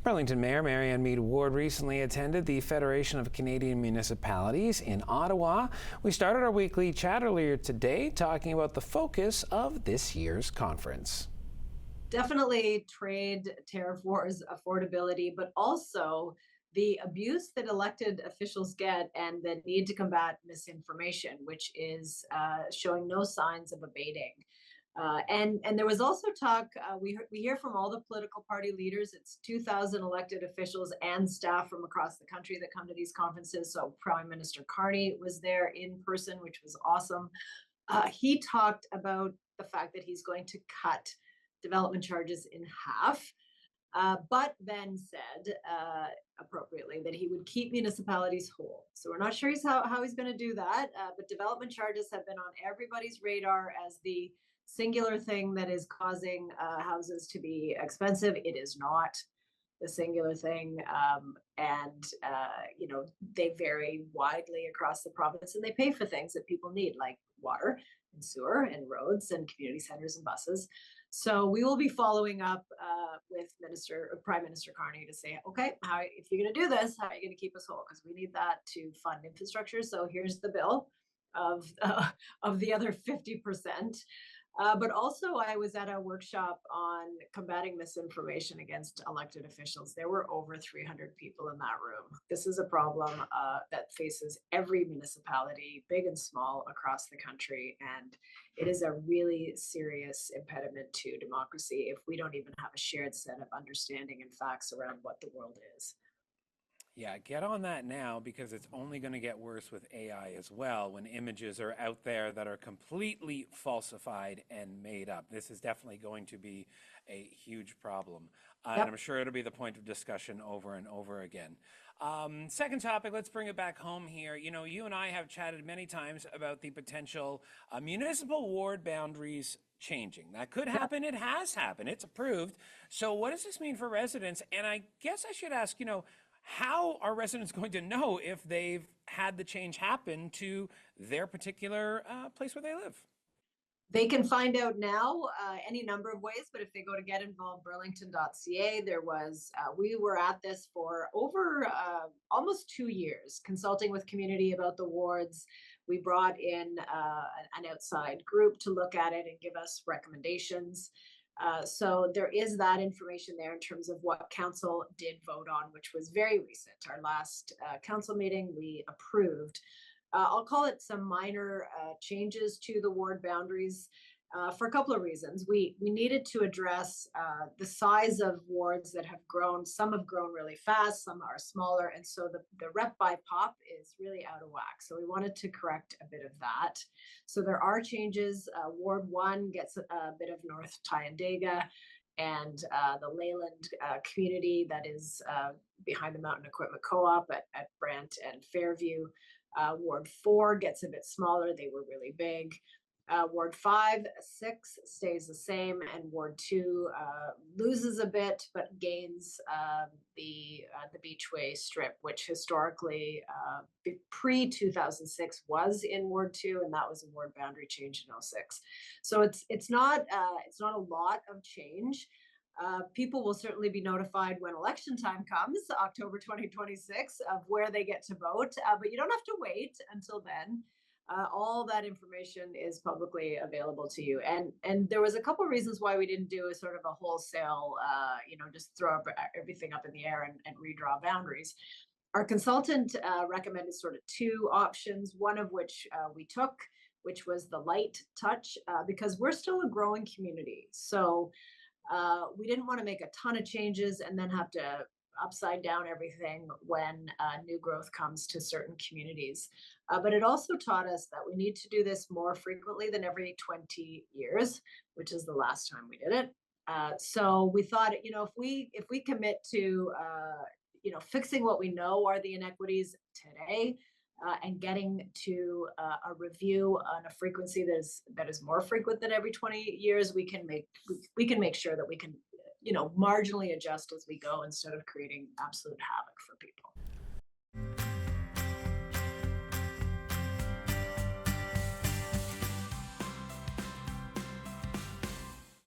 Burlington Mayor Marianne Meed recently attended the Federation of Canadian Municipalities in Ottawa. We started our weekly chat earlier today talking about the focus of this year's conference. Definitely trade, tariff wars, affordability, but also the abuse that elected officials get and the need to combat misinformation, which is showing no signs of abating. And there was also talk, we hear from all the political party leaders. It's 2,000 elected officials and staff from across the country that come to these conferences. So Prime Minister Carney was there in person, which was awesome. He talked about the fact that he's going to cut development charges in half, but then said appropriately that he would keep municipalities whole. So we're not sure how he's going to do that, but development charges have been on everybody's radar as the singular thing that is causing houses to be expensive. It is not the singular thing, and they vary widely across the province, and they pay for things that people need, like water and sewer and roads and community centers and buses. So we will be following up with Prime Minister Carney to say, okay, if you're going to do this, how are you going to keep us whole? Because we need that to fund infrastructure. So here's the bill of the other 50%. But also, I was at a workshop on combating misinformation against elected officials. There were over 300 people in that room. This is a problem that faces every municipality, big and small, across the country. And it is a really serious impediment to democracy if we don't even have a shared set of understanding and facts around what the world is. Yeah, get on that now, because it's only going to get worse with AI as well, when images are out there that are completely falsified and made up. This is definitely going to be a huge problem. Yep. And I'm sure it'll be the point of discussion over and over again. Second topic, let's bring it back home here. You know, you and I have chatted many times about the potential municipal ward boundaries changing. That could happen. It has happened. It's approved. So what does this mean for residents? And I guess I should ask, how are residents going to know if they've had the change happen to their particular place where they live? They can find out now any number of ways, but if they go to getinvolvedburlington.ca, we were at this for over almost 2 years, consulting with community about the wards. We brought in an outside group to look at it and give us recommendations. So there is that information there in terms of what council did vote on, which was very recent. Our last council meeting, we approved, I'll call it some minor changes to the ward boundaries for a couple of reasons. We needed to address the size of wards that have grown. Some have grown really fast, some are smaller. And so the rep by pop is really out of whack. So we wanted to correct a bit of that. So there are changes. Ward 1 gets a bit of North Tyandaga, and the Leyland community that is behind the Mountain Equipment Co-op at Brant and Fairview. Ward 4 gets a bit smaller. They were really big. Ward 5, 6 stays the same, and Ward 2 loses a bit but gains the Beachway Strip, which historically pre-2006 was in Ward 2, and that was a ward boundary change in 2006. So it's not a lot of change. People will certainly be notified when election time comes, October 2026, of where they get to vote, but you don't have to wait until then. All that information is publicly available to you. And there was a couple of reasons why we didn't do a sort of a wholesale, just throw everything up in the air and redraw boundaries. Our consultant recommended sort of 2 options, one of which we took, which was the light touch, because we're still a growing community. So we didn't want to make a ton of changes and then have to upside down everything when new growth comes to certain communities. But it also taught us that we need to do this more frequently than every 20 years, which is the last time we did it. So we thought, if we commit to, fixing what we know are the inequities today, and getting to a review on a frequency that is more frequent than every 20 years, we can make sure that we can marginally adjust as we go instead of creating absolute havoc for people.